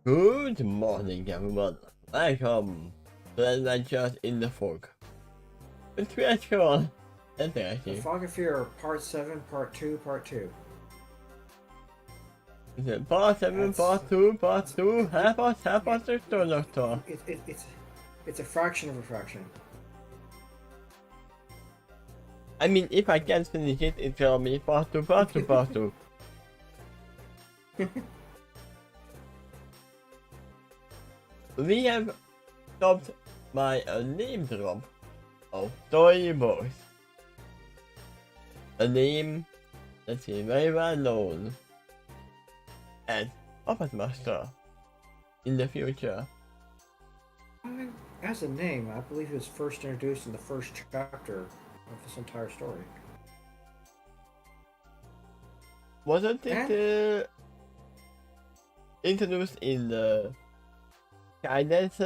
Good morning, everyone. Welcome to Adventures in the Fog. It's virtual. The Interactive. Fog of Fear, Part 7, Part 2, Part 2. Is it part 7, That's part 2, part 2? Help us, Doctor. it, it, it's it's a fraction of a fraction. I mean, if I can't finish it, it's gonna be part 2, part 2, part 2. We have stopped by a name drop of Storybox. A name that's very well known as Puppet Master in the future. As a name, I believe it was first introduced in the first chapter of this entire story. Wasn't it introduced in the guidance?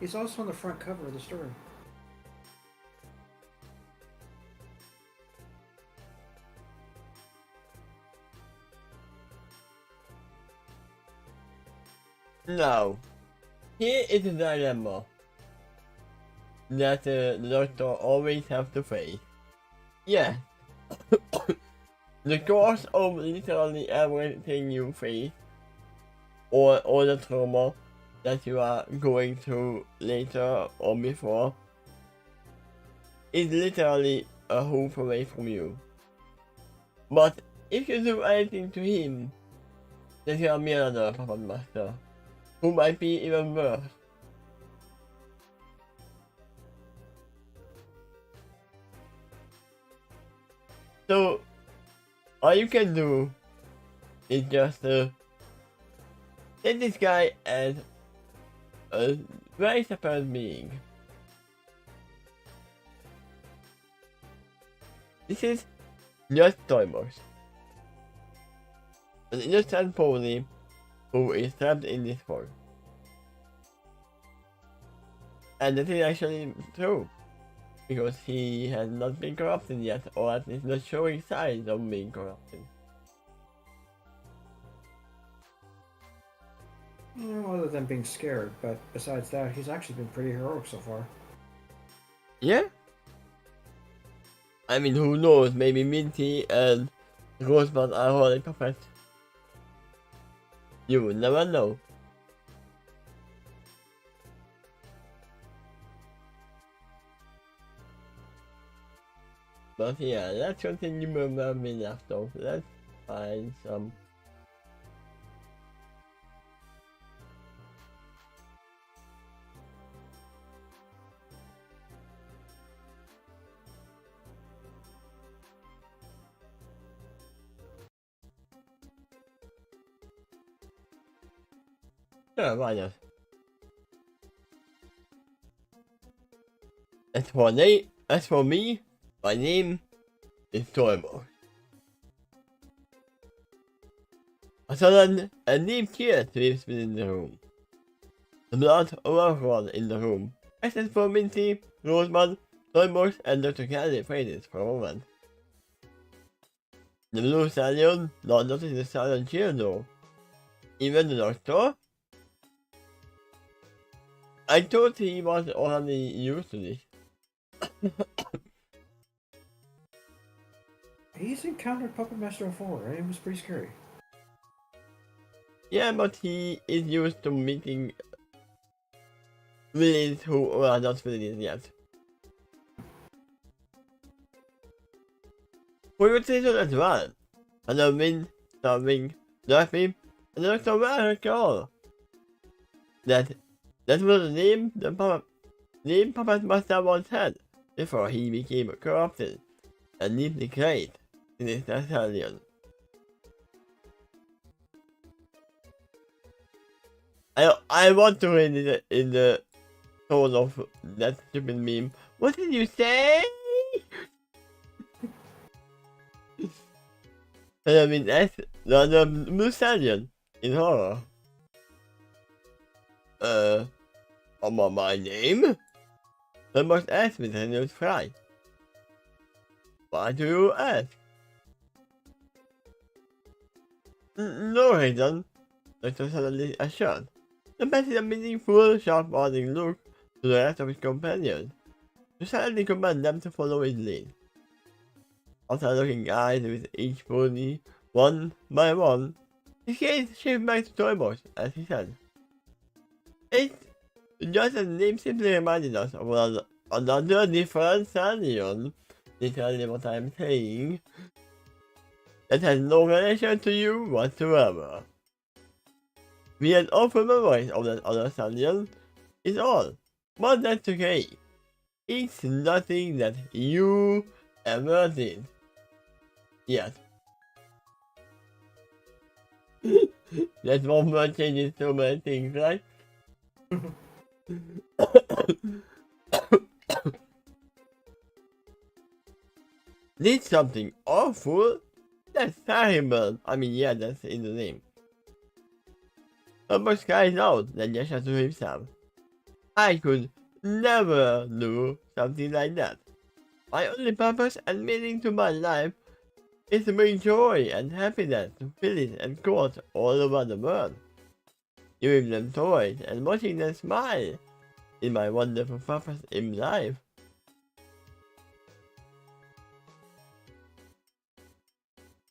He's also on the front cover of the story. No. Here is a dilemma that the Doctor always has to face. Yeah. The cost of literally everything you face, or all the trauma that you are going through later or before, is literally a hoof away from you. But if you do anything to him, then you are mere another puppet master, who might be even worse. So, all you can do is just take this guy as a very separate being. This is just Toymos, an innocent pony who is trapped in this fog. And that is actually true, because he has not been corrupted yet, or at least not showing signs of being corrupted. Other than being scared, but besides that, he's actually been pretty heroic so far. Yeah? I mean, who knows, maybe Minty and Rosebud are holy puppets. You would never know. But yeah, let's continue with where we left off. Let's find some. Sure, why not? As for me, my name is Tormo. A sudden, a deep tear sweeps within the room. The blood overflowed in the room, except for Minty, Rosebud, Tormos, and Dr. Candy faces for a moment. The blue stallion not noticed the sudden cheer though. Even the doctor? I thought he was already used to this. He's encountered Puppet Master before, and it was pretty scary. Yeah, but he is used to meeting villains who are not villains yet. We would say so as well. Another wind, storming, Duffy, and Dr. Miracle. That was the name the Puppet Master once had before he became corrupted and deeply great in his stallion. I want to read it in the tone of that stupid meme. What did you say? And I mean, that's the blue stallion in horror. About my name? I must ask me then you'll try. Why do you ask? No reason, Doctor suddenly assured. The passed a meaningful, sharp-warning look to the rest of his companions, who suddenly commanded them to follow his lead. After looking eyes with each pony, one by one, his gaze shifted back to Toybox as he said, "It's just as the name simply reminded us of another different stallion. Literally what I'm saying. That has no relation to you whatsoever. We had awful memories of that other stallion, is all. But that's okay. It's nothing that you ever did. Yes." That one word changes so many things, right? Did something awful? That's terrible. I mean, yeah, that's in the name. Almost cries out, then gestures to himself. I could never do something like that. My only purpose and meaning to my life is to bring joy and happiness to village and courts all over the world. Giving them toys and watching them smile is my wonderful purpose in life.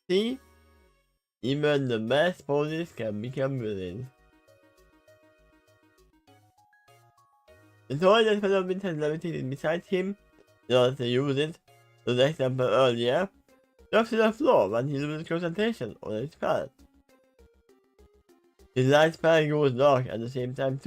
See? Even the best ponies can become villains. The toy that Phenomenon has levitated beside him, in order to use it, to the example earlier, drops to the floor when he loses concentration on his spell. His light spell goes dark at the same time too.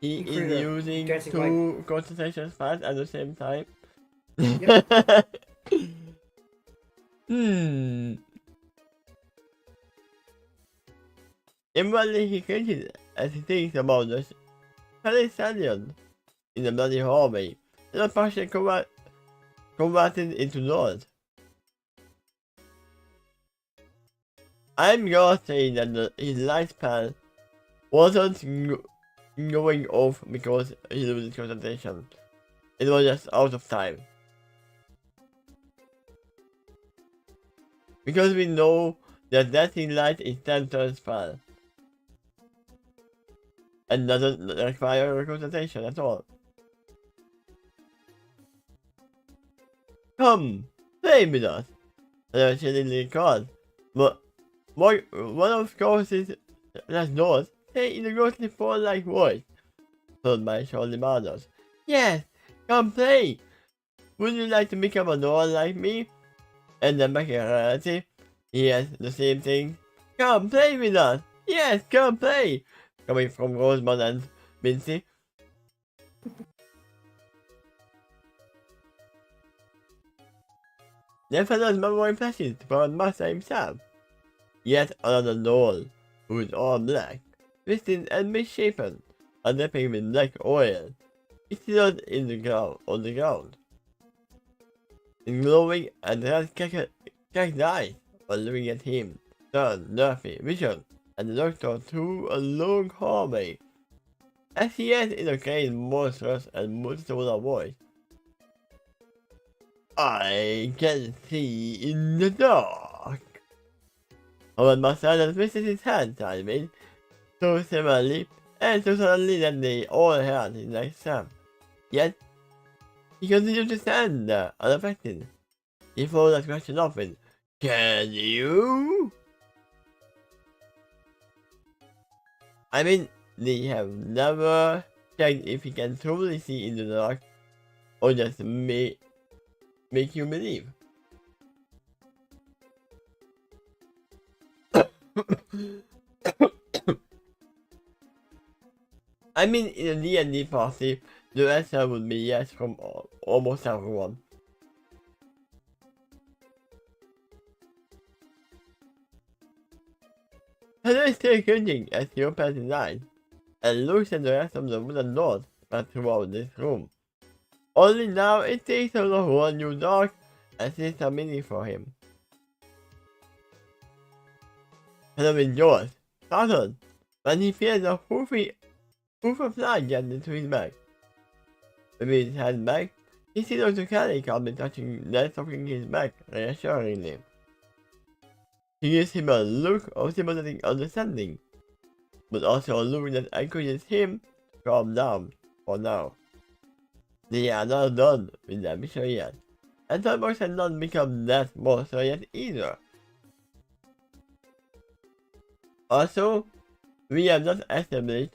He is using two concentration spells at the same time. Yep. Inwardly he cringes as he thinks about the Palace Stallion in the bloody hallway, and the partially converted into doors. I'm gonna say that his light spell wasn't going off because he loses concentration. It was just out of time. Because we know that Destined Light is 10 turn spell. And doesn't require concentration at all. Come, play with us. And I chillingly called. But one of Ghost's last doors say in a ghostly phone-like voice, told by Charlie Mardos. Yes, come play. Would you like to become a door like me? And then back in reality, yes, the same thing. Come play with us. Yes, come play. Coming from Rosemond and Mincy. Then follows more impressions from Master himself. Yet another doll, who is all black, twisted and misshapen, and dripping with black oil, is stood in the ground, on the ground. In glowing and red cracked eyes were looking at him, stern, nervy vision, and the doctor through a long hallway. As he yet in a great monstrous and multitonal voice. I can see in the dark. Howard Master twisted his hand sideways, so similarly, and so suddenly that they all heard his next snap. Yet, he continued to stand there, unaffected. He followed that question up with, Can you? I mean, they have never checked if he can truly see in the dark, or just make you believe. I mean, in a D&D party, the answer would be yes from almost everyone. Hello is still cringing as he opens his eyes, and looks at the rest of the wooden doors that throughout this room. Only now it takes on a whole new dark and sinister meaning for him. Hello enjoys, startled, when he feels a hoof of fly get into his back. with his hand back, he sees the mechanic calmly touching his back reassuringly. He gives him a look of sympathetic understanding, but also a look that encourages him to calm down for now. They are not done with their mission yet, and Toybox has not become that monster yet either. Also, we have not established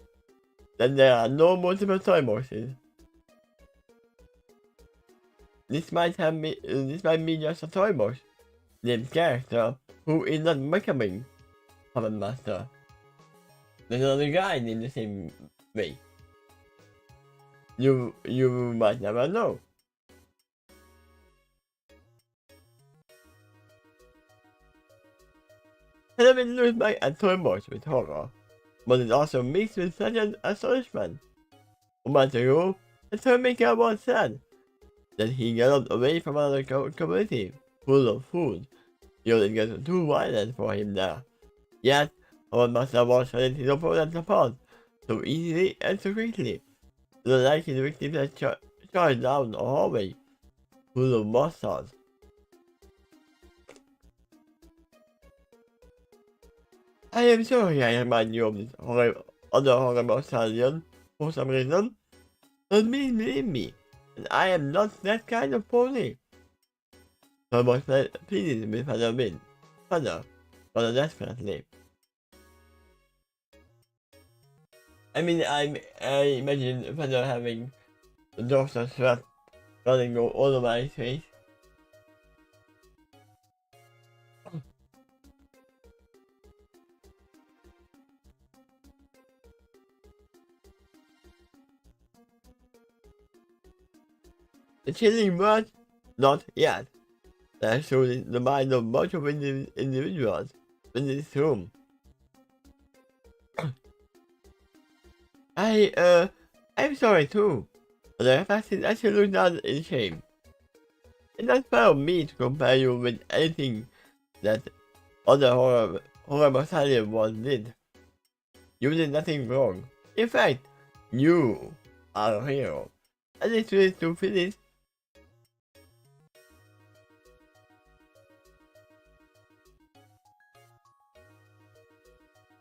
that there are no multiple Toyboxes. This might be just a Toybox named character who is not becoming Puppet Master. There's another guy named the same way. You might never know. Halloween looks back at Toybox with horror, but it also mixed with pleasant astonishment. A month ago, the toymaker once said that he galloped away from another community full of food. It got too violent for him there. Yet, our master was shutting his opponent apart so easily and so quickly, like his victims had charged down a hallway full of monsters. I am sorry I remind you of this other horrible stallion for some reason, but believe me, and I am not that kind of pony. So I was pleased with Father desperately. I mean, I imagine Father having the doctor sweat running all over his face. The chilling word? Not yet. That shows the mind of multiple individuals in this room. I'm sorry too, but the fact is actually look down in shame. It's not fair of me to compare you with anything that other horrible stallion once did. You did nothing wrong. In fact, you are a hero. And it's really to finish.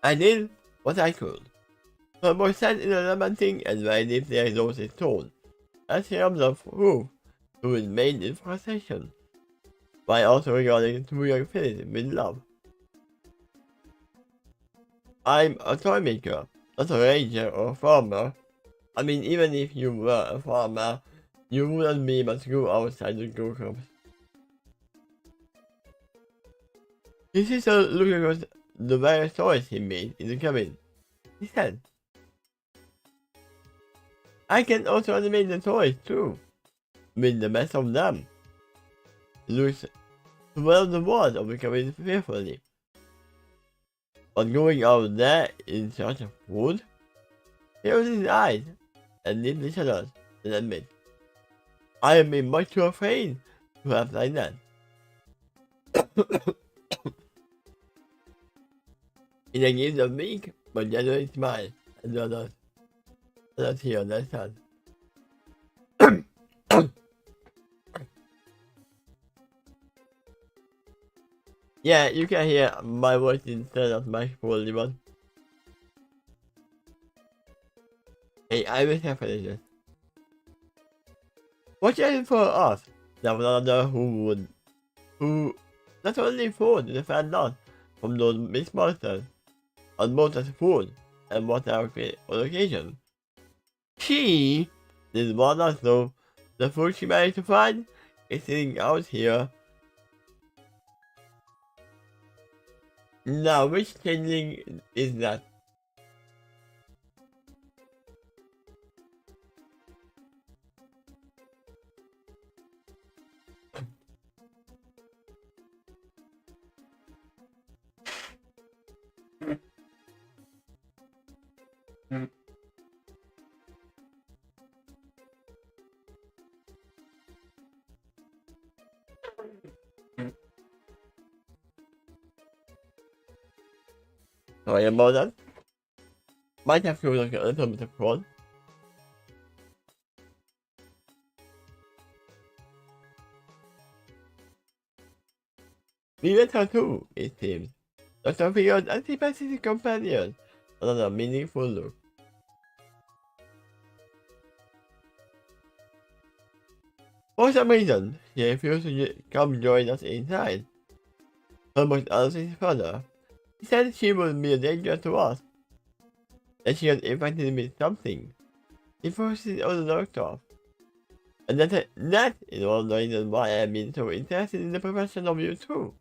I did what I could. Her voice sat in a lamenting and very deeply exhausted tone, as he observed Ruth, who remained in frustration, while also regarding the two young Phyllis with love. I'm a toy maker, not a ranger or a farmer. I mean, even if you were a farmer, you wouldn't be able to go outside the go clubs. His sister looked across the various toys he made in the cabin. He said, I can also animate the toys too, with the best of them. He looks to one of the walls of the cabin fearfully. But going out there in search of food? He opens his eyes and deeply shudders and admits, I have been much too afraid to have like that. In a gives a weak but genuine smile and others here understand. Yeah, you can hear my voice instead of my fully one. Hey, I will have this. Watch out for us. There was another who not only food the fan not from those mixed monsters, on both as food and water on occasion. She didn't want us though. The food she managed to find is sitting out here. Now, which changeling is that? Sorry about that. Might have to look a little bit of prawn. We met her too, it seems. Dr. Fion's anticipated companion. Another meaningful look. For some reason, she refused to come join us inside. Almost asked his father. He said she would be a danger to us. That she had infected with something. He forced it on the doctor. And that is one of the reasons why I've been so interested in the profession of you too.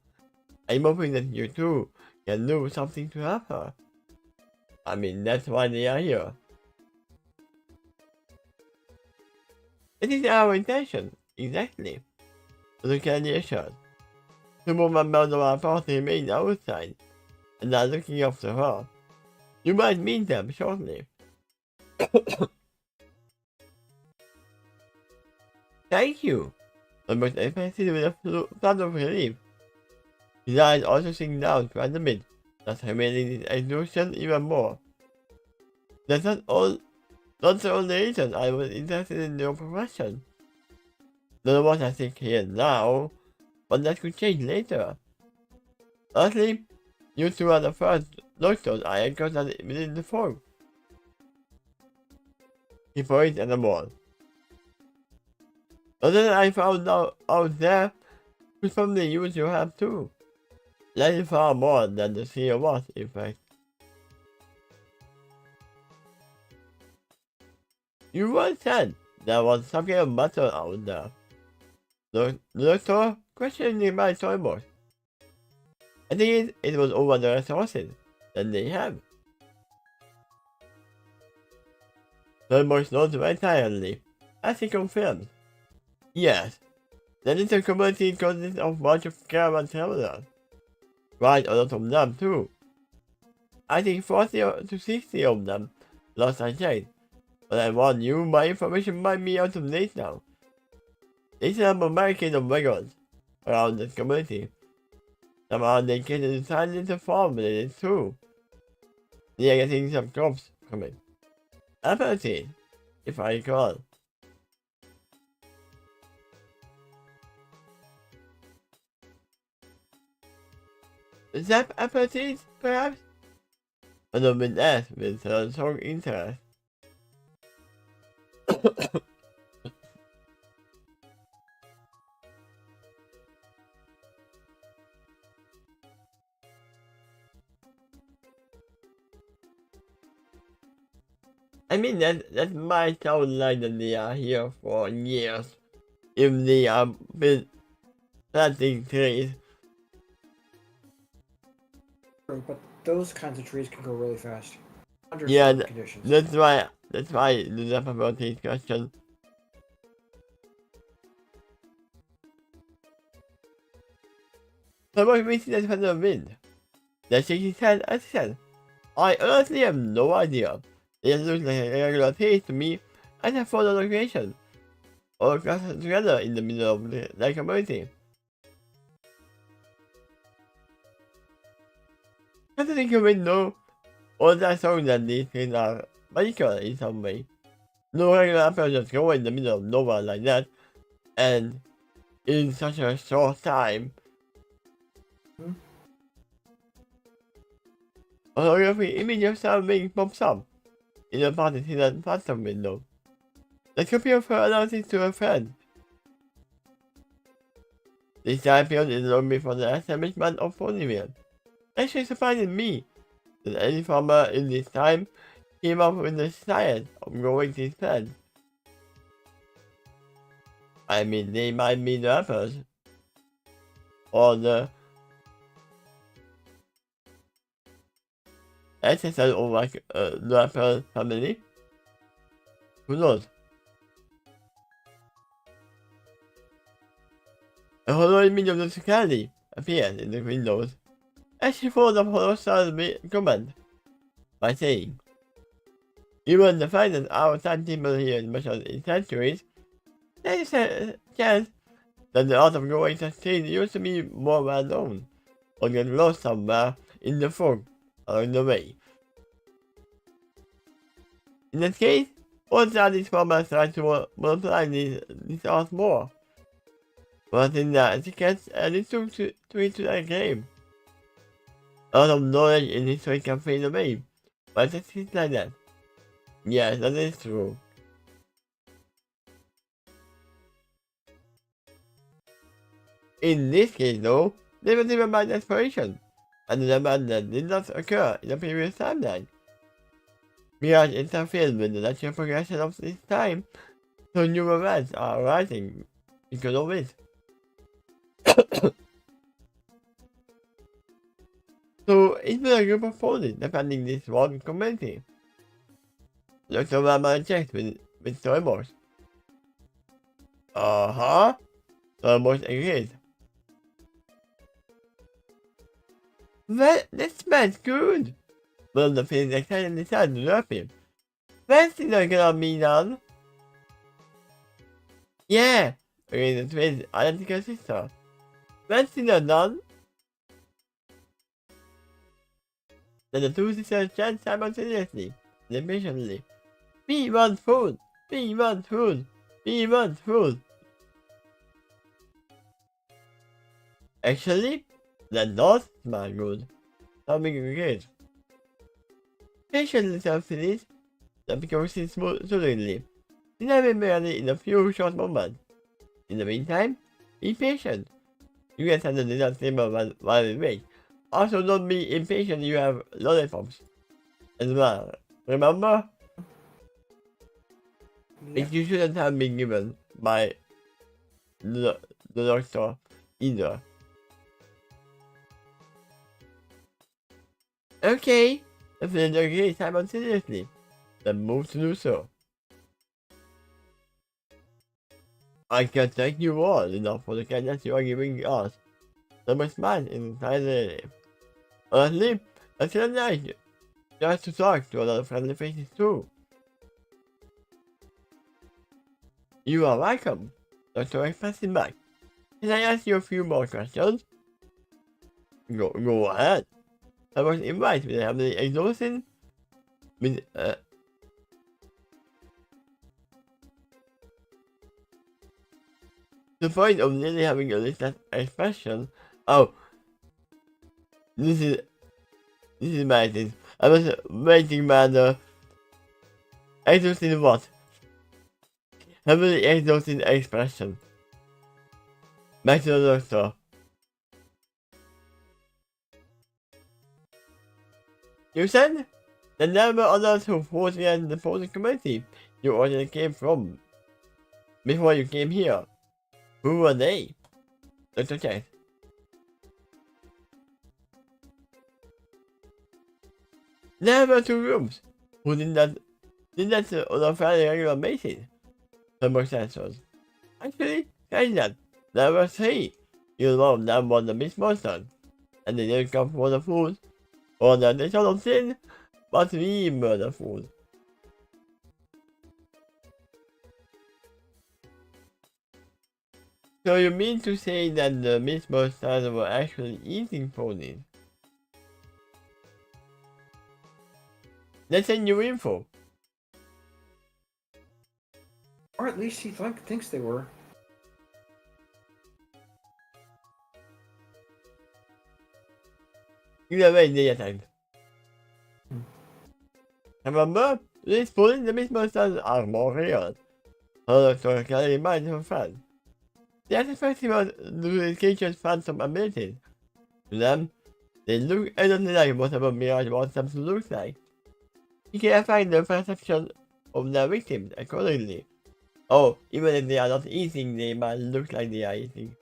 I'm hoping that you too can do something to help her. I mean, that's why they are here. It is our intention, exactly. Look at the shirt. Two more members of our party remain outside and are looking after her. You might meet them shortly. Thank you. Almost expected with a flood of relief. His eyes also sink down quite a bit, thus revealing his exhaustion even more. That's not the only reason I was interested in your profession. None what I think here now, but that could change later. Honestly, you two are the first doctors I encountered within the fog. He pointed at the wall. Other than I found out there, could probably use your help too. That is far more than the three of us, in fact. You once said there was some kind of battle out there. The doctor questioning my toybox. I think it was over the resources that they have. Toybox nods entirely, as he confirmed. Yes, the little community consists of a bunch of caravan travelers. Quite a lot of them too. I think 40 to 60 of them, last I checked. But I warn you, my information might be out of date now. They set up a barricade of wagons around this community. Somehow they get a tiny little farm with it too. They are getting some crops coming. Apparently, if I recall. Zap appetite, perhaps? And I've been asked with strong interest. I mean, that might sound like that they are here for years. If they are been planting trees. But those kinds of trees can go really fast. Under Yeah, certain conditions. that's why the Zap appetite question. Someone recently had a wind. That shaking head and said, I honestly have no idea. It looks like a regular place to me and a photo location. All clustered together in the middle of the community. I think you will know all that song that these things are magical in some way. No regular apple just go in the middle of nowhere like that, and in such a short time. A holographic image of Sam being pops up in the partition phantom window. The copy of her announces to her friend. This champion is lobby for the establishment of Ponyville. Actually surprising me that any farmer in this time came up with the science of growing these plants. I mean, they might be the apples. Or the ancestor of like the apple family. Who knows? A hollow image of the Sicali appeared in the windows as she followed up Holostar's comment by saying, even the fact that our time people here measured in centuries, there is a chance that the art of growing such trees used to be more well known, or get lost somewhere in the fog along the way. In that case, all these farmers try to multiply this art more. But in that, it gets a little too into that game. A lot of knowledge in history can fade away, but it is like that. Yes, that is true. In this case, though, they were driven by desperation, and an event that did not occur in the previous timeline. Mirage interfered with the natural progression of this time, so new events are arising because of it. So it's been a group of forces defending this one community. Looks over my chest with storyboards. Uh-huh. Storyboards agrees. Well, that smells good. One of the things excited decided to drop him. When's dinner gonna be done? Yeah, agreed the twins' identical sister. When's dinner done? Then the two sisters chant simultaneously, impatiently. We want food! We want food! We want food! Actually, that does smell good. Something great. Patient little cities that progresses smoothly. Never merely in a few short moments. In the meantime, be patient. You can send the little simmer while we wait. Also, don't be impatient, you have lollipops as well. Remember? Yep. Which you shouldn't have been given by the doctor either. Okay, if they agree simultaneously, then move to do so. I can thank you all enough for the kindness you are giving us. So much man entirely. Honestly, it's so nice just to talk to a lot of friendly faces too. You are welcome. Dr. X passing back. Can I ask you a few more questions? Go ahead. I was invited with heavily exhausting with the point of nearly having a listless expression. Oh, this is my thing. I was waiting rather exhausting what? Heavily exhausting expression. Back to the doctor. You said that there were others who fought against the forces community you already came from before you came here. Who were they? Dr. Chase. There were two groups who did that on a fairly regular basis. Some more sensors. Actually, saying that, there were three. You know them was the beast monster, and they didn't come for the food, or the addition of sin, but we were the food. So you mean to say that the beast monsters were actually eating ponies? That's a new info. Or at least he thinks they were. Either way, they attacked. Remember, these ponies, the beast monsters are more real. Her doctor carry in mind for fun. They are festival to these creatures' phantom abilities. To them, they look exactly like whatever Mirage wants them to look like. You can affect the perception of their victims accordingly. Oh, even if they are not eating, they might look like they are eating.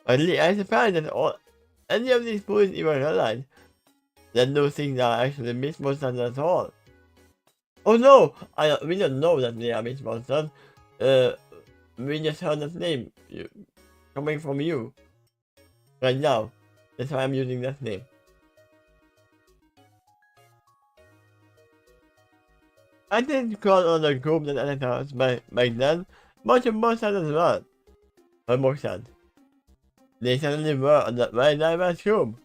Only I suppose that any of these bullies even realize that those things are actually beast monsters at all. Oh no! We don't know that they are beast monsters. We just heard that name coming from you right now. That's why I'm using that name. I didn't call on a group that attacked us back then. Bunch of monsters as well. Or more sad. They suddenly were on that very diverse group.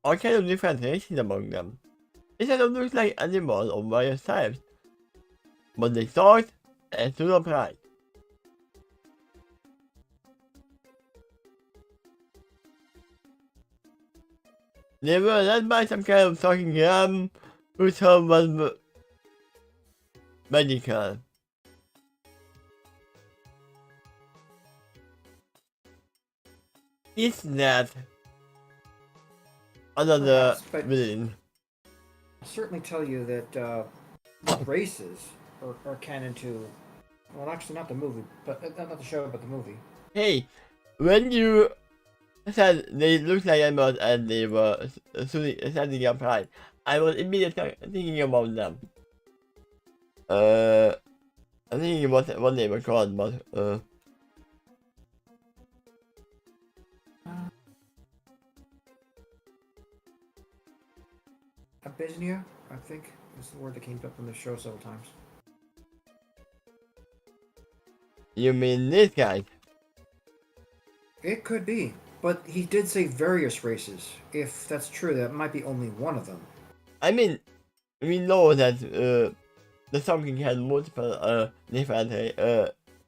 All kind of different races among them. It kind of looks like animals of various types. But they thought and stood upright. They were led by some kind of talking ram whose home was medical. Is that another Perhaps, but villain? I'll certainly tell you that the races are canon to. Well, actually, not the movie, but not the show, but the movie. Hey, when you said they looked like animals and they were standing upright, I was immediately thinking about them. I'm thinking what they were called, but Abyssinia, I think, is the word that came up in the show several times. you mean this guy? It could be, but he did say various races. If that's true, that might be only one of them. I mean, we know that the Something had multiple different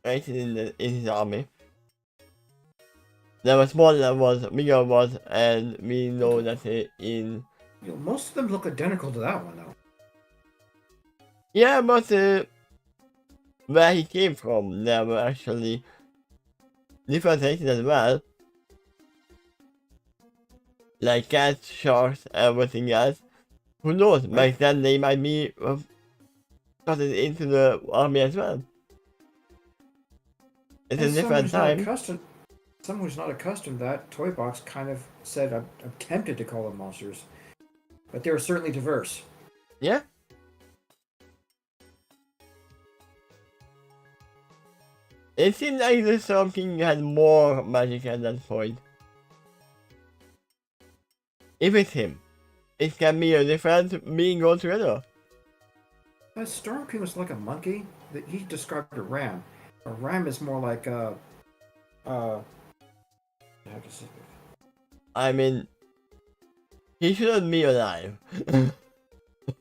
races in his army. There was one that was bigger was, and we know that in Most of them look identical to that one, though. yeah, but where he came from, there were actually different races as well. Like cats, sharks, everything else. Who knows? Back then they might be started into the army as well. It's a different time. Someone who's not accustomed to that, Toy Box kind of said, I'm tempted to call them monsters. But they were certainly diverse. Yeah. It seemed like the Storm King had more magic at that point. If it's him, it can be a different being altogether. Storm King was like a monkey. He described a ram. A ram is more like how to say it? I mean, he shouldn't be alive.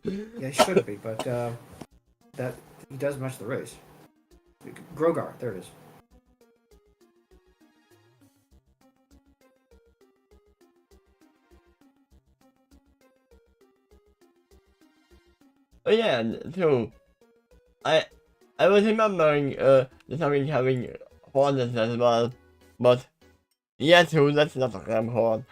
Yeah, he shouldn't be, but that he does match the race. Grogar, there it is. Oh yeah, so I was remembering the Something having horns as well, but yeah, too, that's not a ram horn.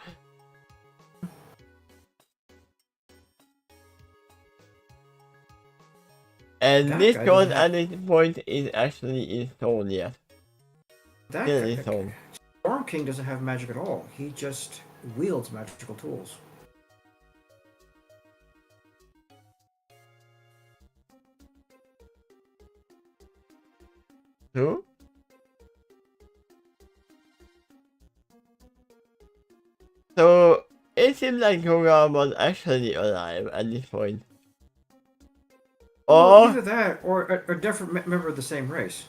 And That this guy code doesn't at have this point is actually installed yet. that Still guy, installed. Storm King doesn't have magic at all. He just wields magical tools. Who? So it seems like Koga was actually alive at this point. Well, Or either that or a different member of the same race.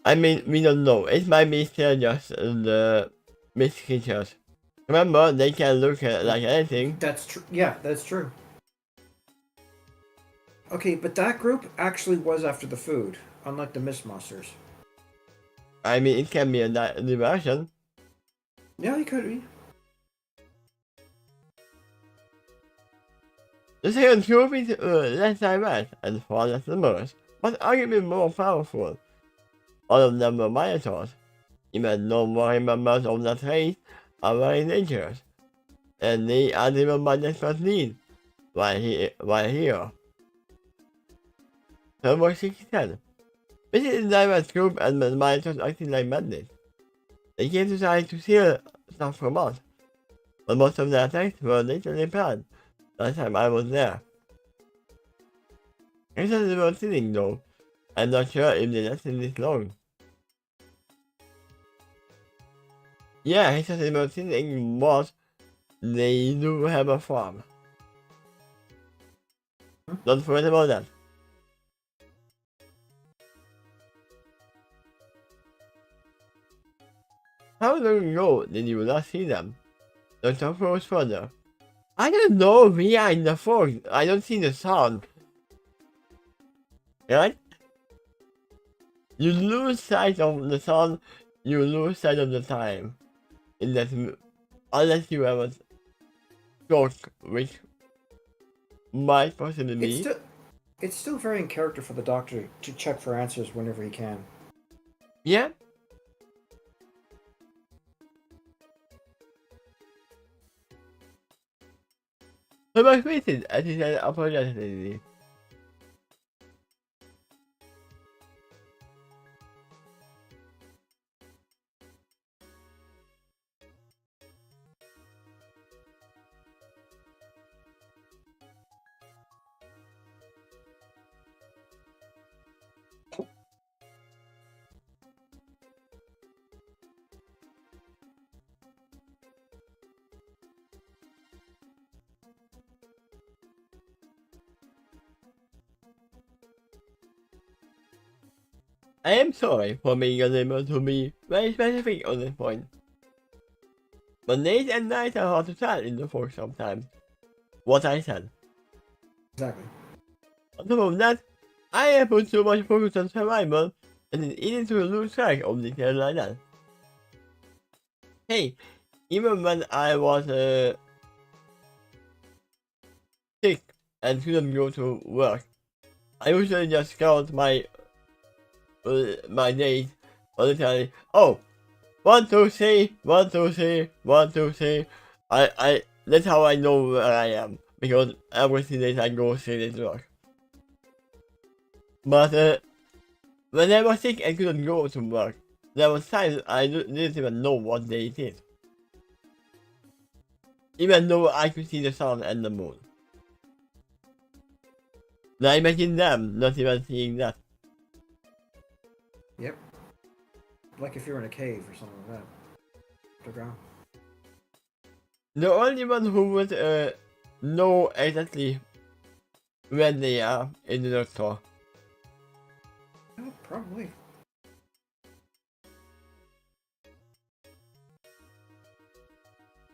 I mean, we don't know. It might be still just the mixed creatures. Remember, they can look like anything. That's true. Yeah, that's true. Okay, but that group actually was after the food, unlike the Mist Monsters. I mean, it can be a diversion. Yeah, he could be. The second group is less diverse and far less numerous, but arguably more powerful. All of them were minotaurs. Even no more members of that race are very dangerous, and they are driven by desperate need. While here, Turbo 610. This is a diverse group and the minotaurs acting like bandits. They came to try to steal stuff from us, but most of their attacks were literally planned. Last time I was there. It's a little stealing though. I'm not sure if they lasted this long. Yeah, it's just about stealing, but they do have a farm. Don't forget about that. How long ago did you last see them? Don't talk for us further. I don't know, we are in the fog. I don't see the sun. Right? You lose sight of the sun, you lose sight of the time. In that, unless you ever talk, which might possibly It's be. still it's still very in character for the Doctor to check for answers whenever he can. Yeah. But my faces, as he said apologetically. I am sorry for being unable to be very specific on this point. But days and nights are hard to tell in the force sometimes. What I said. Exactly. On top of that, I have put so much focus on survival and it's easy to lose track of details like that. Hey, even when I was sick and couldn't go to work, I usually just count my days literally. Oh, 1, 2, 3, 1, 2, 3, 1, 2, 3. That's how I know where I am because every 3 days I go through this work. But when I was sick and couldn't go to work, there was times I didn't even know what day it is. Even though I could see the sun and the moon. Now imagine them not even seeing that. Yep. Like if you're in a cave or something like that. Underground. The only one who would know exactly where they are is the doctor. Oh, probably.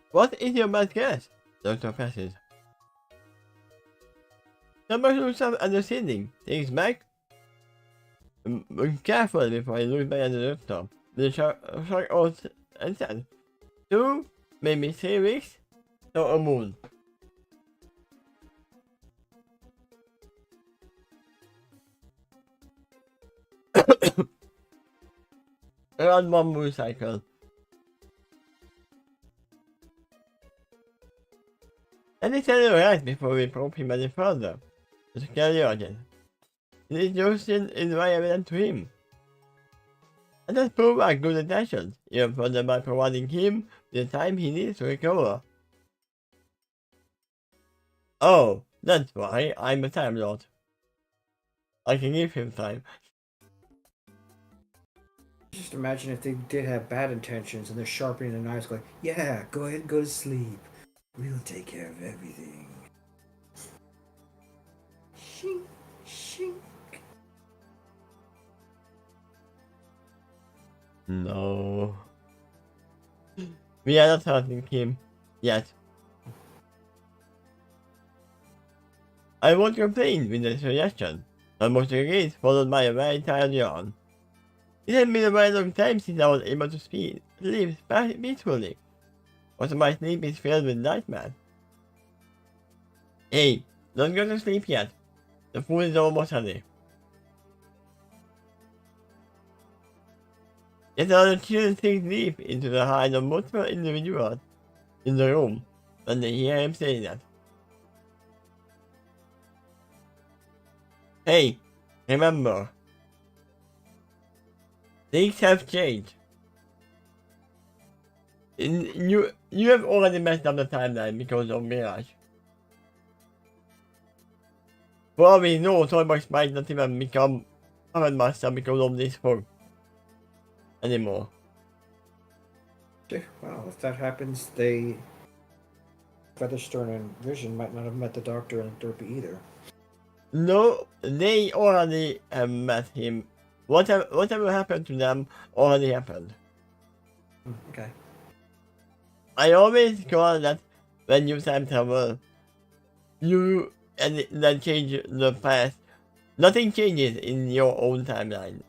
What is your best guess? Doctor passes. Somebody who some understanding. Takes back. Be careful before I look back at the doctor. The shark oath and said, 2, maybe 3 weeks, so a moon. Around 1 moon cycle. And he said alright before we probe him any further. To carry on. This notion is very evident to him. And that's prove our good intentions, even further by providing him the time he needs to recover. Oh, that's why I'm a Time Lord. I can give him time. Just imagine if they did have bad intentions and they're sharpening their knives going, yeah, go ahead and go to sleep. We'll take care of everything. Shink, shink. No. We are not hurting him. Yet. I won't complain with the suggestion. Almost a gaze followed by a very tired yawn. It had been a very long time since I was able to sleep peacefully. Also my sleep is filled with nightmares. Hey, don't go to sleep yet. The food is almost ready. Yet another chill sinks deep into the heart of multiple individuals in the room when they hear him say that. Hey, remember, things have changed. You have already messed up the timeline because of Mirage. For all we know, Toybox might not even become Puppet Master because of this work anymore. Okay, well, if that happens, Featherstone and Vision might not have met the Doctor and Derpy either. No, they already have met him. Whatever happened to them already happened. Okay. I always call that when you time travel, you and then change the past. Nothing changes in your own timeline.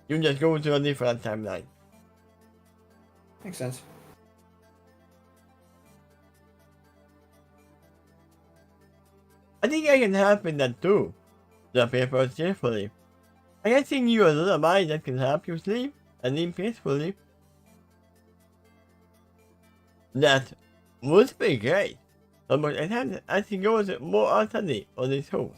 You just go to a different timeline. Makes sense. I think I can help in that too. The paper cheerfully. I can sing you a lullaby that can help you sleep and live peacefully. That would be great. But I have as he goes more utterly on his toes.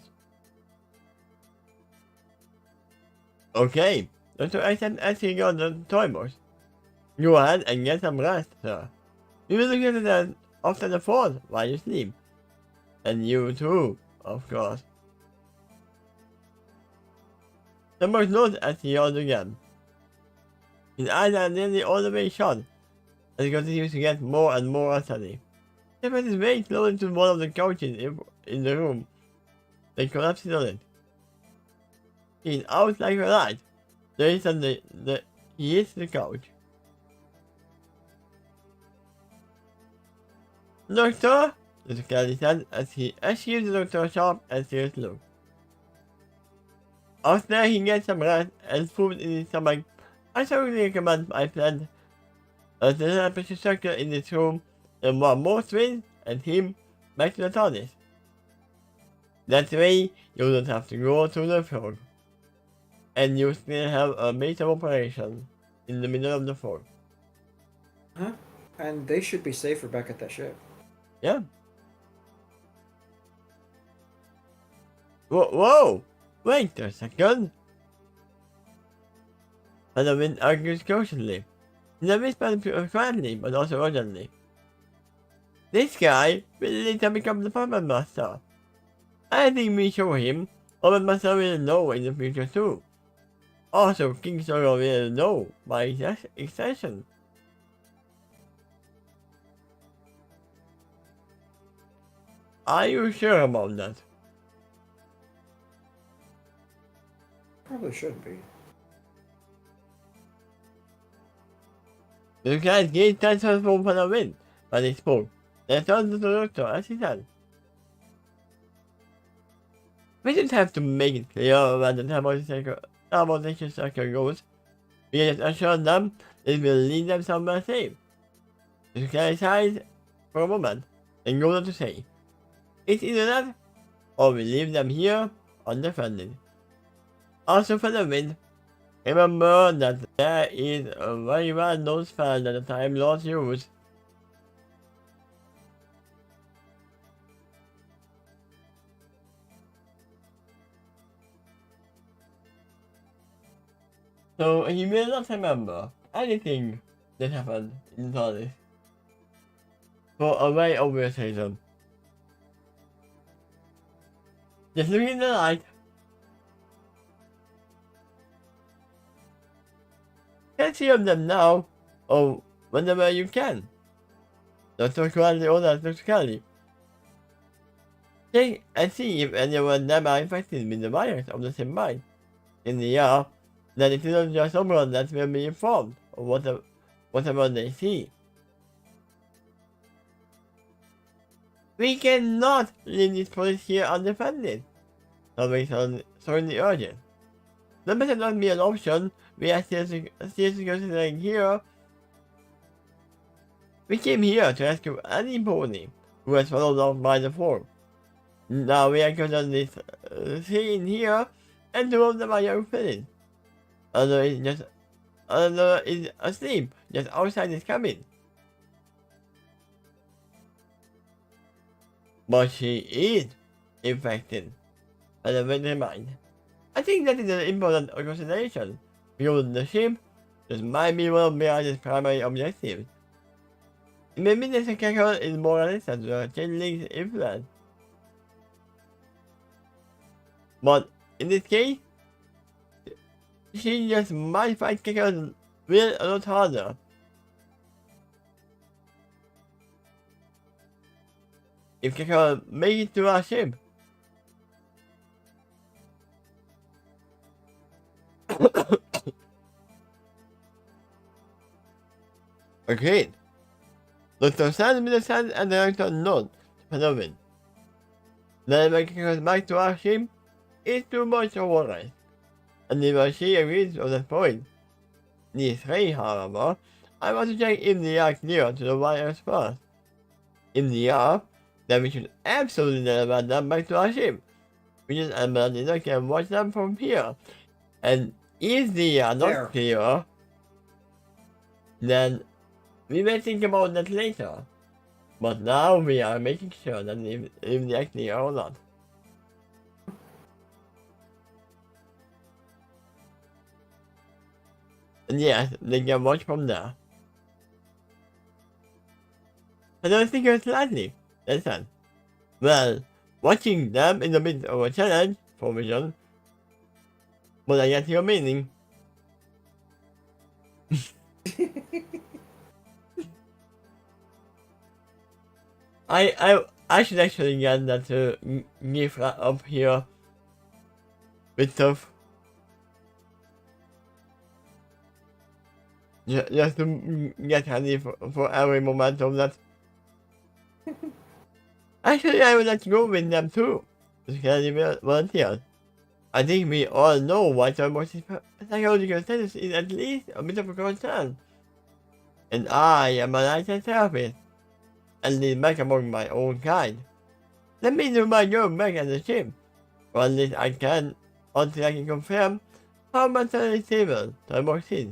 Okay, Dr. Einstein as he goes on the toilet. Go ahead and get some rest, sir. You will look at that after the fall while you sleep. And you too, of course. The boy nods as he yawns again. His eyes are nearly all the way shut, as he continues to get more and more utterly. He puts his way slowly to one of the couches in the room. They collapse on it. He's out like a light. There is he hits the couch. Doctor? Mr. Kelly said as he gives the doctor a sharp and serious look. After he gets some rest and food in his stomach, I strongly recommend my friend the temperature structure in this room and one more twins and him back to the TARDIS. That way you don't have to go to the fog. And you still have a base of operation in the middle of the fog. Huh? And they should be safer back at that ship. Yeah. Whoa! Wait a second! Halloween argues cautiously. He whispered quietly but also urgently. This guy will later become the puppet master. I think we show him, puppet master will know in the future too. Also, King Solo will know by extension. Are you sure about that? Probably shouldn't be. The guy's gaze transferred from the wind, but he spoke. Then turned to the doctor as he said, we don't have to make it clear where the teleportation circle goes. We just assure them it will lead them somewhere safe. The guy sighs for a moment, then goes on to say, it's either that, or we leave them here undefended. Also for the wind, remember that there is a very well-known spell that the Time Lords use. So he will not remember anything that happened in the TARDIS. For a very obvious reason. Just look in the light. Can't see of them now, or whenever you can. Dr. Quill orders Dr. Kelly. Check and see if any of them are infected with the virus of the same mind. In the air, then it is just someone that will be informed of whatever they see. We cannot leave this place here undefended. Somebody certainly urgent. That better not be an option. We are seriously considering here. We came here to rescue anybody who has followed off by the fog. Now we are considering this scene here, and two of them are young fellas. Another is asleep just outside this cabin. But she is infected. And a better mind. I think that is an important consideration. Because the ship, this might be one of Mirage's primary objectives. Maybe the Scarecrow is more resistant to the changeling's influence. But in this case, she just might fight Scarecrow's will a lot harder. If Scarecrow makes it to our ship, agreed. Dr. Sand with the sand and the director nod to Penowin. Then when he goes back to our ship, it's too much of a risk. And if she agrees on that point. These three, however, I want to check if they are clear to the wires first. If they are, then we should absolutely deliver them back to our ship. We just Bernardino can watch them from here. And if they are not clear, then we may think about that later. But now we are making sure that if they are clear or not. And yes, they can watch from there. I don't think it's likely. Listen. Well, watching them is a bit of a challenge for Vision. But I get your meaning. I should actually get that to give up here with stuff. Just to get ready for every moment of that. Actually, I would like to go with them too. As volunteers. I think we all know why Thermo's psychological status is at least a bit of a concern. And I am a licensed therapist, and lead back among my own kind. Let me do my job back at the ship, or at least I can, until I can confirm how mentally stable Thermos is.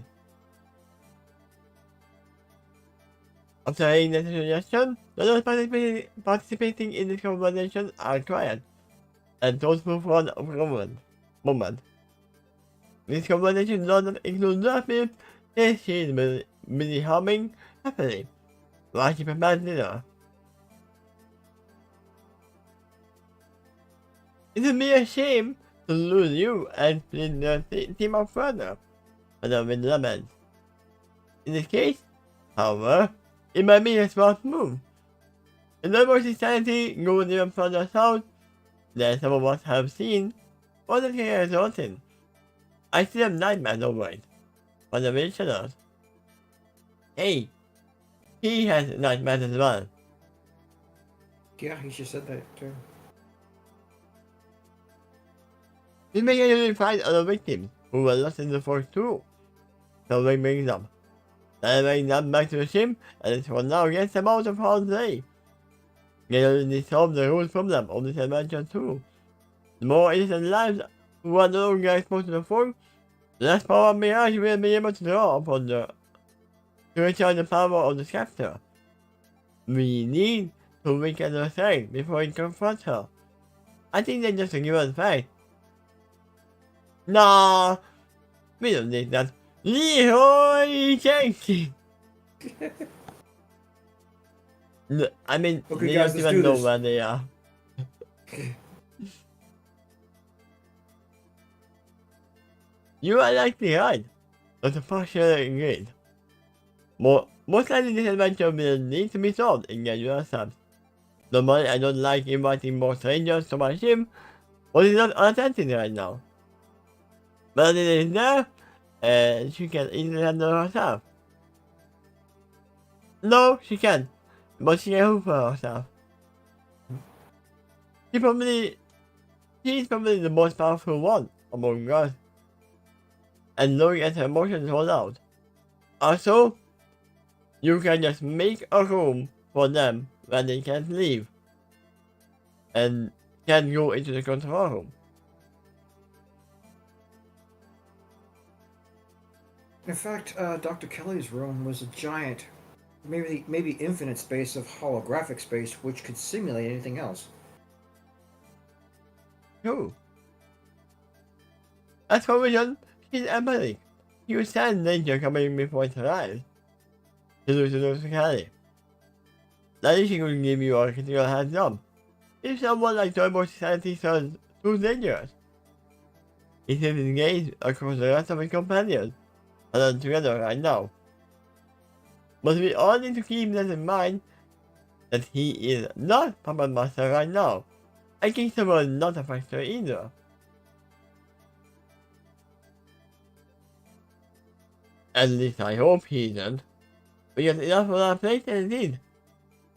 After hearing the suggestion, those participating in this conversation are quiet, and those move on of moment. This conversation does not include Luffy, as she is busy humming happily, while she prepares dinner. It would be a shame to lose you and split the team up further, with lemons. In this case, however, it might be a smart move. In normal society, going even further south than some of us have seen, or that can result in. I still have nightmares over it, but the Visioners. Hey, he has nightmares as well. Yeah, he just said that too. We may usually find other victims who were lost in the forest too, so we bring them. Delivering them back to the ship, and it will now get them out of harm's way. They already solved the rules problem of this adventure too. The more innocent lives who are no longer exposed to the fog, the less power Mirage will be able to draw upon to recharge the power of the scepter. We need to weaken the thing before it confronts her. I think that's just a given fact. Nah, we don't need that. Leroy Jenkins! I mean, okay, they guys, don't let's even do know this. where they are. You are likely right, but partially agreed. Most likely this adventure will need to be solved in gradual steps. Normally I don't like inviting more strangers to my ship, but it's not unattended right now. But it is there, and she can easily handle herself. No, she can't, but she can hope for herself. She is probably the most powerful one among us. And knowing that her emotions hold out. Also, you can just make a room for them where they can't leave. And can go into the control room. In fact, Dr. Kelly's room was a giant, maybe infinite space of holographic space which could simulate anything else. True. As for Vision, she's empathic. She will stand danger coming before its arrives. She loses to Kelly. Then she could give you a critical heads up. If someone like Turbo Society turns too dangerous, he seems engaged across the rest of his companions, and are together right now. But we all need to keep that in mind, that he is not Puppet Master right now. I think someone is not a factor either. At least I hope he isn't. Because enough of our plate as it is.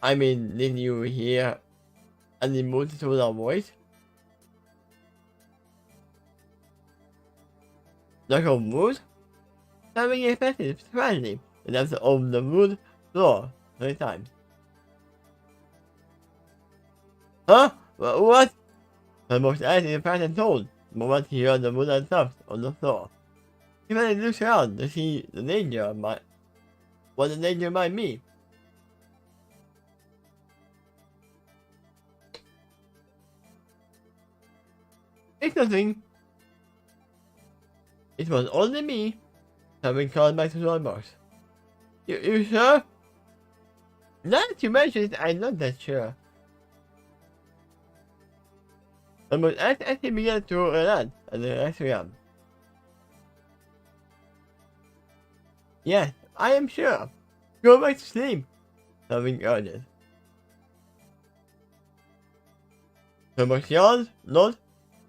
I mean, did you hear any multitudinal voice? Like a wood? Something expected slightly enough to open the wood floor 3 times. Huh? What? I was asking the person told, but once he heard the wooden stuff on the floor. He went to look around to see the danger what the danger might be. It's nothing. It was only me having called back to the box. You sure? Now that you mention it, I'm not that sure. But as he began to run at the restaurant. Yes, I am sure. Go back to sleep, having ordered. The box yawned, nodded,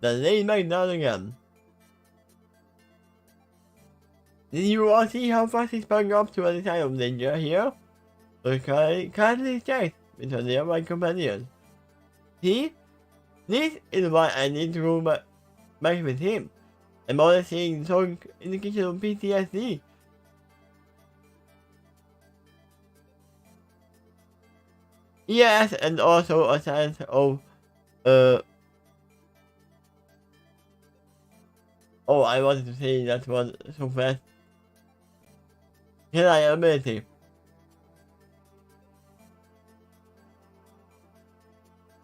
then lay back down again. Did you all see how fast he sprang up to the time of danger here? So kindly checked with the other companions. See? This is why I need to go back with him. I'm already seeing some indication of PTSD. Yes, and also a sense of, oh, I wanted to say that one so fast. Reliability.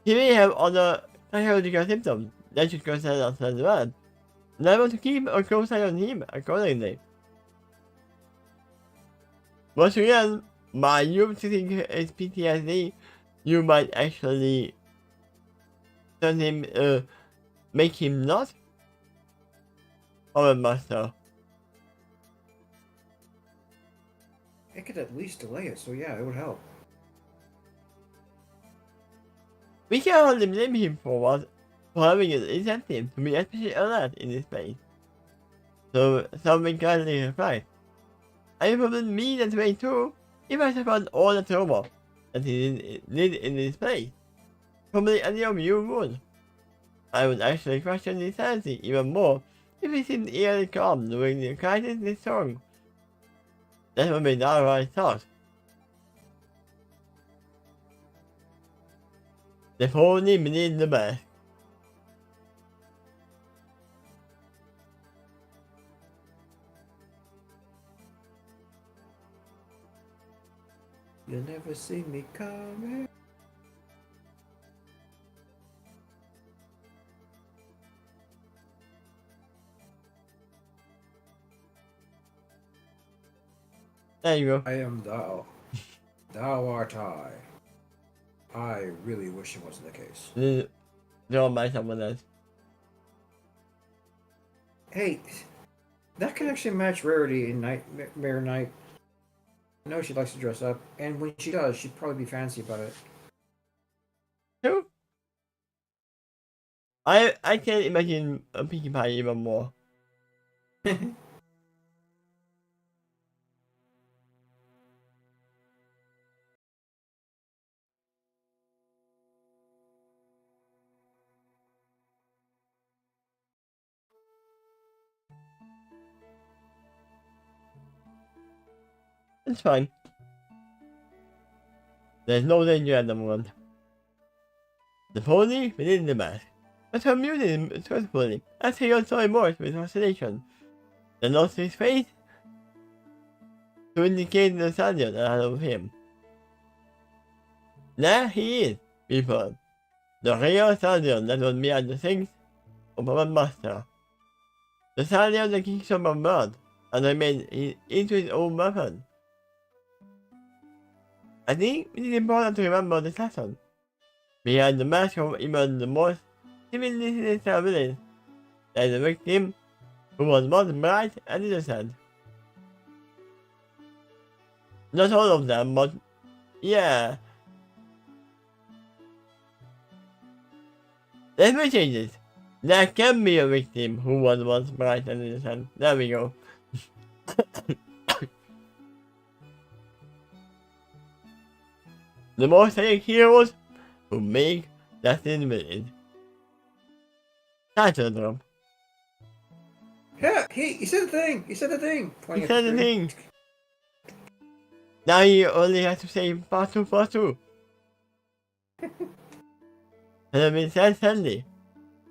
He may have other psychological symptoms that should concern us as well, and I want to keep a close eye on him accordingly. Once again, by you treating his PTSD, you might actually turn him, make him not a master. It could at least delay it, so yeah, it would help. We can only blame him for having an incentive to be especially alert in this place. So something kindly replied. I would be that way too, if I found all the trouble that he did in this place. Probably any of you would. I would actually question his sanity even more if he seemed eerily calm during the crisis this song. That would be not what I thought. The pony beneath the mask. You'll never see me coming. There you go. I am thou. Thou art I. I really wish it wasn't the case. Drawn by someone else. Hey, that can actually match Rarity in Nightmare Night. I know she likes to dress up, and when she does, she'd probably be fancy about it. Who? I can't imagine a Pinkie Pie even more. It's fine. There's no danger at the moment. The pony within the mask. But her muted truthfully as he also emerged with fascination. Then lost his face to indicate the stallion ahead of him. There he is, people. The real stallion that was behind the things of our master. The stallion that kicks up a bird and made it into his own weapon. I think it is important to remember this lesson. Behind the mask of even the most civilized villains, there is a victim who was both bright and innocent. Not all of them, but yeah. Let me change it. There can be a victim who was once bright and innocent. There we go. The most like heroes who make Destined villains. Title drop. Yeah, he said the thing. He said the thing. He said the thing. Now he only has to say part two. Halloween said suddenly,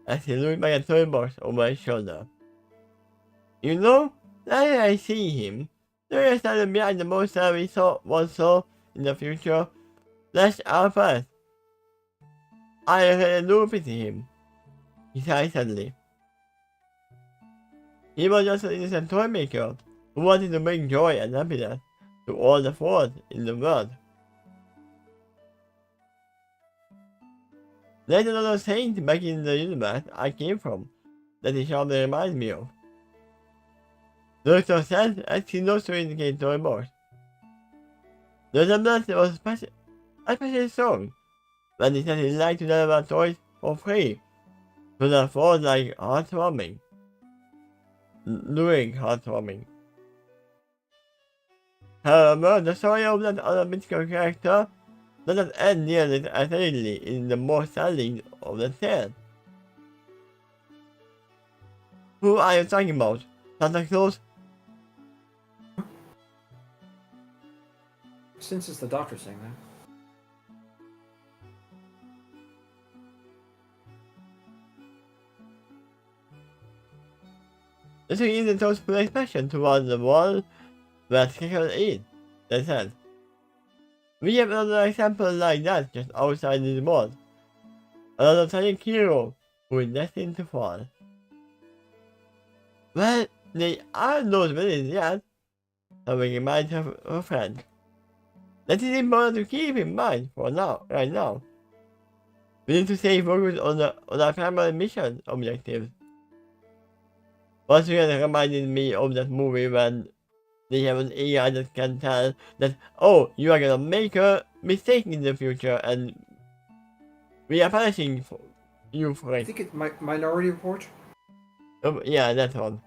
as he looked back at toolbox over his shoulder. You know, now that I see him, there is something behind the monster we once saw in the future. That's our path. I really do pity him. He sighed suddenly. He was just an innocent toy maker who wanted to bring joy and happiness to all the fools in the world. There's another saint back in the universe I came from that he sharply reminds me of. The doctor said as he nods to indicate toy box. The resemblance was especially strong when he said he'd like to deliver toys for free to the fools like heartwarming. Doing heartwarming. However, the story of that other mythical character doesn't end nearly as easily in the more telling of the tale. Who are you talking about? Santa Claus? Since it's the doctor saying that. This is the toast expression towards the wall where Skickle is, they said. We have another example like that just outside this wall. Another tiny hero who is destined to fall. Well, they aren't those villains yet, so we remind her friend. That is important to keep in mind for now, right now. We need to stay focused on our primary mission objectives. Once again reminded me of that movie when they have an AI that can tell that, oh, you are gonna make a mistake in the future and we are punishing you for it. I think it's Minority Report. Yeah, that one.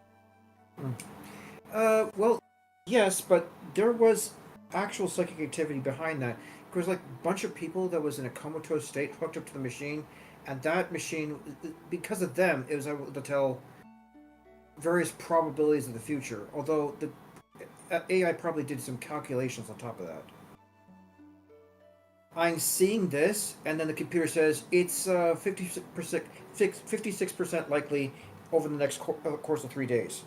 Well, yes, but there was actual psychic activity behind that. There was like a bunch of people that was in a comatose state hooked up to the machine, and that machine, because of them, it was able to tell various probabilities of the future. Although the AI probably did some calculations on top of that. I'm seeing this, and then the computer says it's 56% likely over the next course of 3 days.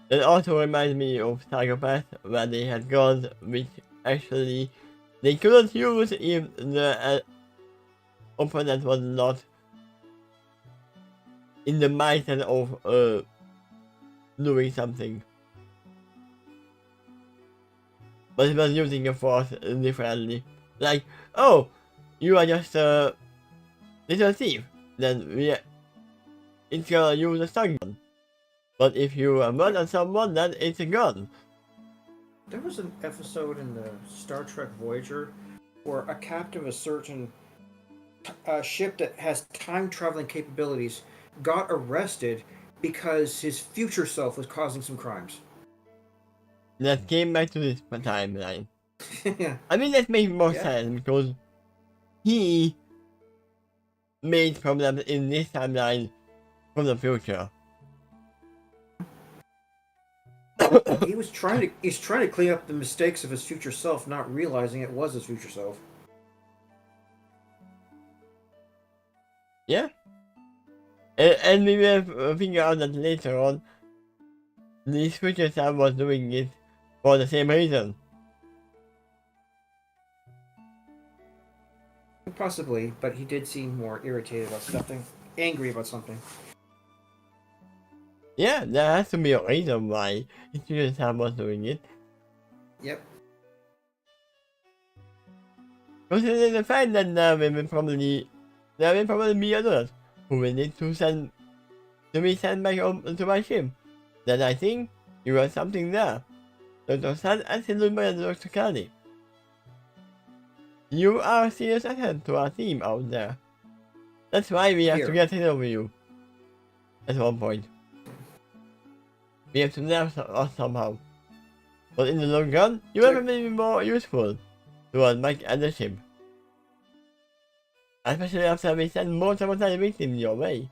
It also reminds me of Psychopath, where they had gods which actually they couldn't use if the opponent was not in the mindset of doing something. But it was using a force differently. Like, oh, you are just a little thief, then it's gonna use a stun gun. But if you murder someone, then it's a gun. There was an episode in the Star Trek Voyager where a captain of a certain ship that has time-traveling capabilities got arrested because his future self was causing some crimes. That came back to this timeline. Yeah. I mean, that makes more sense because he made problems in this timeline from the future. He's trying to clean up the mistakes of his future self, not realizing it was his future self. Yeah. And we will figure out that later on, the future self was doing it for the same reason. Possibly, but he did seem more irritated about something, angry about something. Yeah, there has to be a reason why the future self was doing it. Yep. Considering the fact that there will probably be others who will need to be sent back to my ship, then I think you got something there. Dr. Sun absolutely and Dr. Kelly. You are a serious asset to our team out there. That's why we have to get rid of you. At one point. We have to nerf us somehow. But in the long run, you will be more useful to us back at the ship. Especially after we send more traumatized victims your way.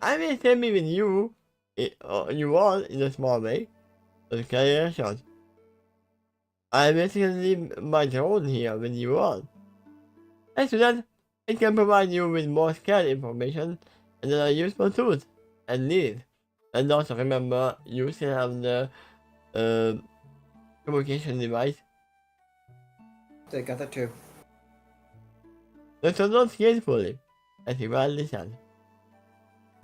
I will stay with you all in a small way, but carry a shot. I basically leave my drone here when you want. After that, it can provide you with more scan information and other useful tools and needs. And also remember, you still have the communication device. They got that too. So don't carefully, as you rightly said.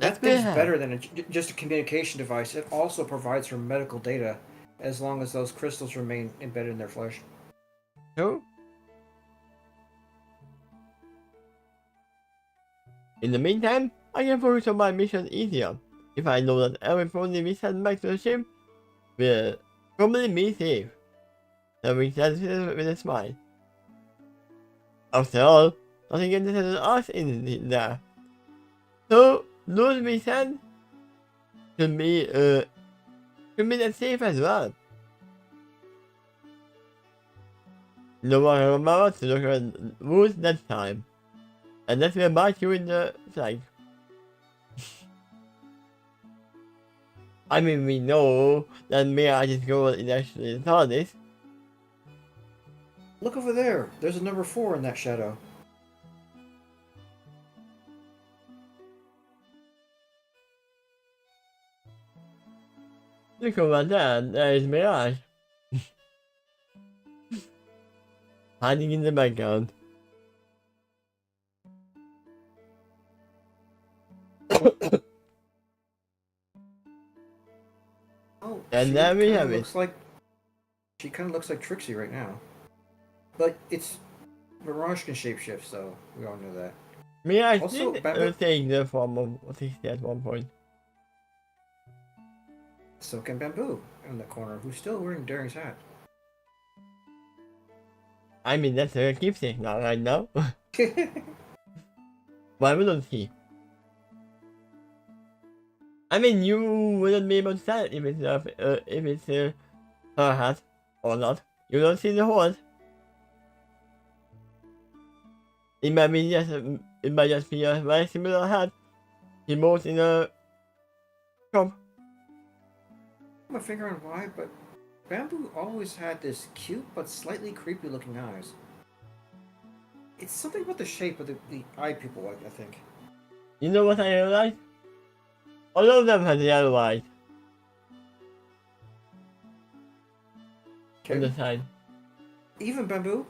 That thing's better than just a communication device. It also provides for medical data, as long as those crystals remain embedded in their flesh. True. In the meantime, I can focus on my mission easier, if I know that every phone we send back to the ship will probably be safe. Having said this with a smile. After all, nothing can detect us in there. So, those we send should be as safe as well. No one remember to look at rules that time. And that will bite you in the flank. I mean, we know that Mirage's goal is actually the TARDIS. Look over there. There's a number 4 in that shadow. Look over there. There is Mirage. Hiding in the background. Oh, And there we have it. She kind of looks like Trixie right now. But it's Mirage can shapeshift, so we all know that. Mirage Also, did take the form of 60 at one point. Silk and Bamboo in the corner, who's still wearing Daring's hat. I mean, that's a keepsake now, right now. Why wouldn't he? I mean, you wouldn't be able to tell if it's her hat or not. You don't see the horse. It might just be a very similar hat. He bought in a shop. I'm a finger on why, but Bamboo always had this cute but slightly creepy looking eyes. It's something about the shape of the eye pupil, I think. You know what I realized? All of them had yellow eyes. On the side. Even Bamboo?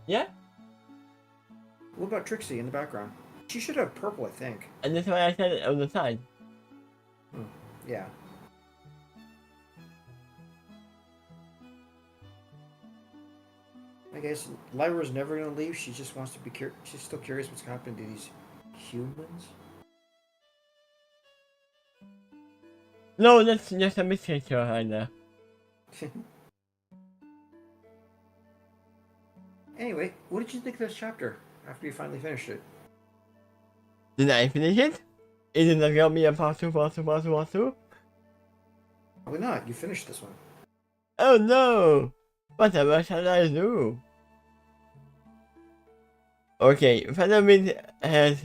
Yeah? What about Trixie in the background? She should have purple, I think. And that's why I said it on the side. Yeah. I guess Lyra's never gonna leave. She just wants to be she's still curious what's happening to these humans. No, that's just a mistake right there. Anyway, what did you think of this chapter after you finally finished it? Did I finish it? Isn't that gonna be a part 2? Probably not. You finished this one. Oh no! Whatever shall I do? Okay, Featherwind has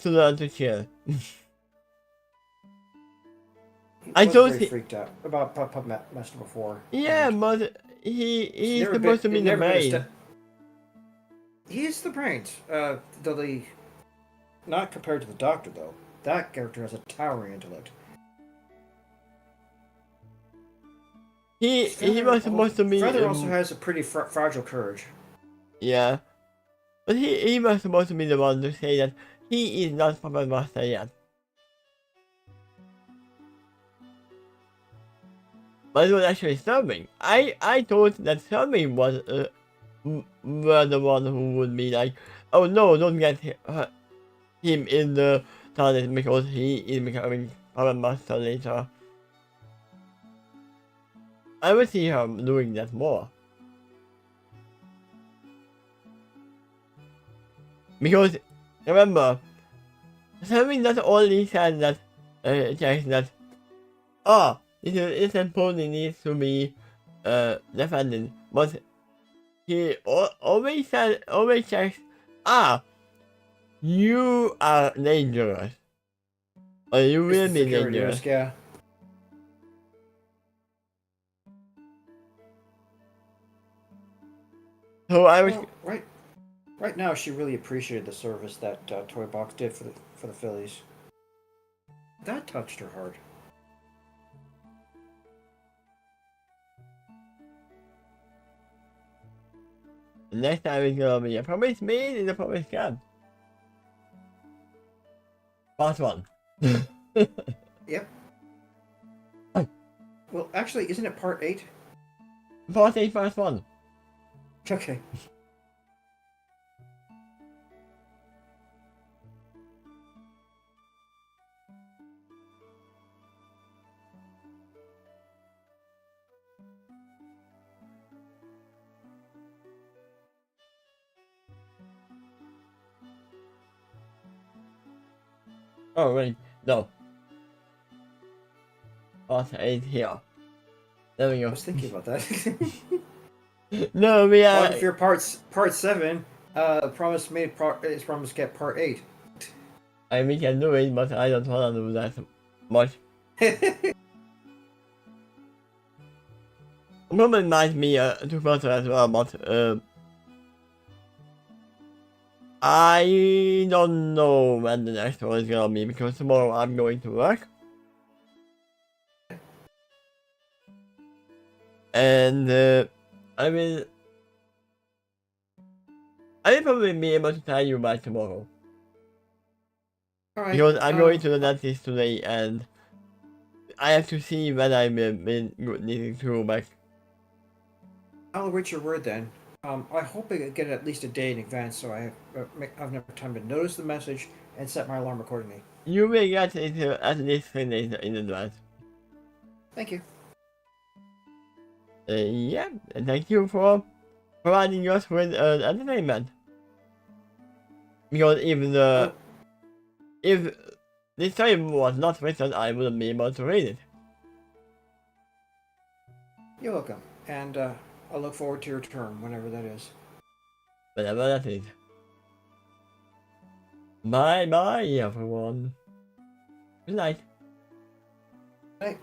to learn to chill. I was very freaked out about Pup Master before. Yeah, but he's supposed to be the brain. He's the brains. Though not compared to the Doctor though. That character has a towering intellect. He was supposed to be. Feather also has a pretty fragile courage. Yeah, but he was supposed to be the one to say that he is not Puppet Master yet. But it was actually Serving. I thought that Serving was were the one who would be like, oh no, don't get him in the TARDIS because he is becoming Puppet Master later. I would see her doing that more. Because, remember, Serving not only said that, that, oh, this pony needs to be defended, but he always checks, you are dangerous. Or you will be dangerous. Risk, yeah. So I was. Well, right now, she really appreciated the service that Toy Box did for the Phillies. That touched her heart. The next time it's gonna be a promise made and a promise kept. Part 1. Yep. Oh. Well, actually, isn't it part 8? Part 8, part 1. Okay. Oh, wait. No. Part 8 here. There we I go. was thinking about that. No, we Well, are. if you're part 7, promise made is promise kept part 8. We can do it, but I don't wanna do that much. Woman might be too close as well, but I don't know when the next one is gonna be because tomorrow I'm going to work. And I will probably be able to tell you by tomorrow. Alright. Because I'm going to the dentist today and I have to see when I'm needing to go back. I'll await your word then. I hope I get it at least a day in advance so I have enough time to notice the message and set my alarm accordingly. You will get it at least 3 days in advance. Thank you. Yeah, and thank you for providing us with entertainment. Because even if this time was not written, I wouldn't be able to read it. You're welcome. And I look forward to your return, whenever that is. Whatever that is. Bye bye, everyone. Good night. Good night.